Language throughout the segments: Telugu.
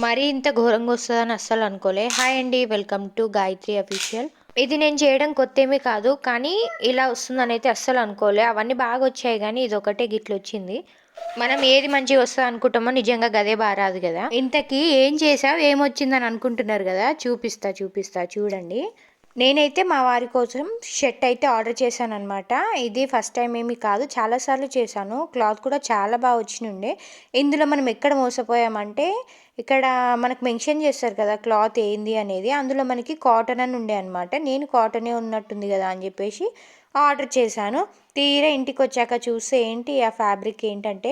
మరీ ఇంత ఘోరంగా వస్తదని అస్సలు అనుకోలే. హాయ్ అండి. Welcome to Gayatri official. ఇది నేను చేయడం కొత్తేమీ కాదు. కానీ ఇలా వస్తుందనైతే అస్సలు అనుకోలే. అవన్నీ బాగొచ్చాయి గానీ ఇదొకటే గిట్లొచ్చింది. మనం ఏది మంచిగా వస్తది అనుకుంటామో నిజంగా గదే రాదు గదా! ఇంతకీ ఏం చేశావు? ఏమొచ్చిందని అనుకుంటున్నారు గదా! చూపిస్తా చూడండి. నేనైతే మా వారి కోసం షర్ట్ అయితే ఆర్డర్ చేశాననమాట. ఇది ఫస్ట్ టైమ్ ఏమీ కాదు. చాలా సార్లు చేశాను. క్లాత్ కూడా చాలా వచ్చినుండే. ఇందులో మనం ఎక్కడ మోసపోయామంటే, ఇక్కడ మనకు మెన్షన్ చేస్తారు కదా! క్లాత్ ఏంది అనేది. అందులో మనకి కాటన్ అని ఉండే అనమాట. నేను కాటనే ఉన్నట్టుంది కదా అని చెప్పేసి ఆర్డర్ చేశాను. తీరా ఇంటికొచ్చాక చూస్తే ఏంటి ఆ ఫ్యాబ్రిక్ ఏంటంటే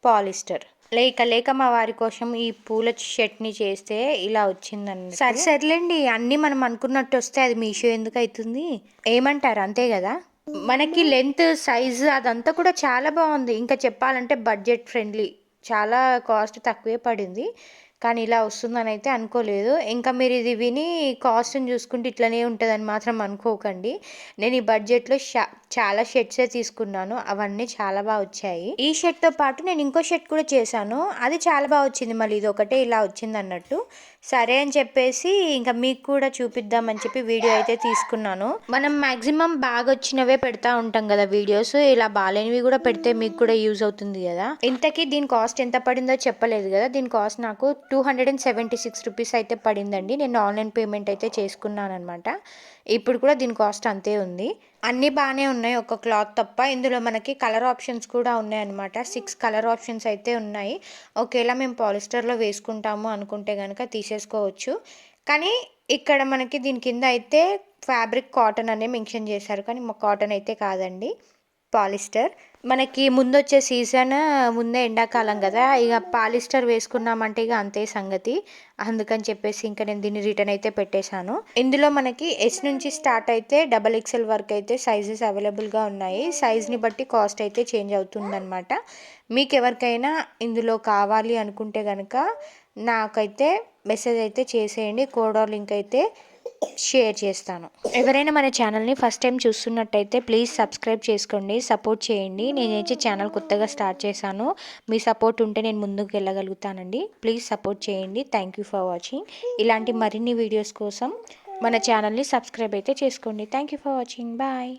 పాలిస్టర్. లేక మా వారి కోసం ఈ పూల చట్నీ చేస్తే ఇలా వచ్చిందన్నట్టు. సర్లేండి. అన్నీ మనం అనుకున్నట్టు వస్తే అది మీషో ఎందుకు అవుతుంది? ఏమంటారు? అంతే కదా! మనకి లెంత్, సైజు అదంతా కూడా చాలా బాగుంది. ఇంకా చెప్పాలంటే బడ్జెట్ ఫ్రెండ్లీ. చాలా కాస్ట్ తక్కువే పడింది. కానీ ఇలా వస్తుందని అయితే అనుకోలేదు. ఇంకా మీరు ఇది విని కాస్ట్‌ని చూసుకుంటే ఇట్లనే ఉంటదని మాత్రం అనుకోకండి. నేను ఈ బడ్జెట్‌లో చాలా షర్ట్సే తీసుకున్నాను. అవన్నీ చాలా వచ్చాయి. ఈ షర్ట్‌తో పాటు నేను ఇంకో షర్ట్ కూడా చేశాను. అది చాలా వచ్చింది. మళ్ళీ ఇదొకటే ఇలా వచ్చిందన్నట్టు. సరే అని చెప్పేసి ఇంకా మీకు కూడా చూపిద్దామని చెప్పి వీడియో అయితే తీసుకున్నాను. మనం మాక్సిమం బాగొచ్చినవే పెడతా ఉంటాం కదా వీడియోస్. ఇలా బాలేనివి కూడా పెడితే మీకు కూడా యూజ్ అవుతుంది కదా! ఇంతకీ దీని కాస్ట్ ఎంత పడిందో చెప్పలేదు కదా! దీని కాస్ట్ నాకు 276 రూపీస్ అయితే పడిందండి. నేను ఆన్లైన్ పేమెంట్ అయితే చేసుకున్నాననమాట. ఇప్పుడు కూడా దీని కాస్ట్ అంతే ఉంది. అన్నీ బాగానే ఉన్నాయి. ఒక క్లాత్ తప్ప. ఇందులో మనకి కలర్ ఆప్షన్స్ కూడా ఉన్నాయన్నమాట. 6 కలర్ ఆప్షన్స్ అయితే ఉన్నాయి. ఒకేలా మేము పాలిస్టర్‌లో వేసుకుంటాము అనుకుంటే గనక తీసేసుకోవచ్చు. కానీ ఇక్కడ మనకి దీని కింద అయితే ఫ్యాబ్రిక్ కాటన్ అనే మెన్షన్ చేశారు. కానీ కాటన్ అయితే కాదండి. పాలిస్టర్. మనకి ముందొచ్చే సీజన్ ముందే ఎండాకాలం కదా! ఇక పాలిస్టర్ వేసుకున్నామంటే ఇక అంతే సంగతి. అందుకని చెప్పేసి ఇంక నేను దీన్ని రిటర్న్ అయితే పెట్టేశాను. ఇందులో మనకి ఎస్ నుంచి స్టార్ట్ అయితే డబల్ ఎక్స్ఎల్ వరకు అయితే సైజెస్ అవైలబుల్‌గా ఉన్నాయి. సైజ్‌ని బట్టి కాస్ట్ అయితే చేంజ్ అవుతుందనమాట. మీకు ఎవరికైనా ఇందులో కావాలి అనుకుంటే గనక నాకైతే మెసేజ్ అయితే చేసేయండి. కోడ్ లింక్ అయితే షేర్ చేస్తాను. ఎవరైనా మన ఛానల్ని ఫస్ట్ టైం చూస్తున్నట్టయితే ప్లీజ్ సబ్స్క్రైబ్ చేసుకోండి, సపోర్ట్ చేయండి. నేనైతే ఛానల్ కొత్తగా స్టార్ట్ చేశాను. మీ సపోర్ట్ ఉంటే నేను ముందుకు వెళ్ళగలుగుతానండి. ప్లీజ్ సపోర్ట్ చేయండి. Thank you for watching. ఇలాంటి మరిన్ని వీడియోస్ కోసం మన ఛానల్ని సబ్స్క్రైబ్ అయితే చేసుకోండి. Thank you for watching. Bye.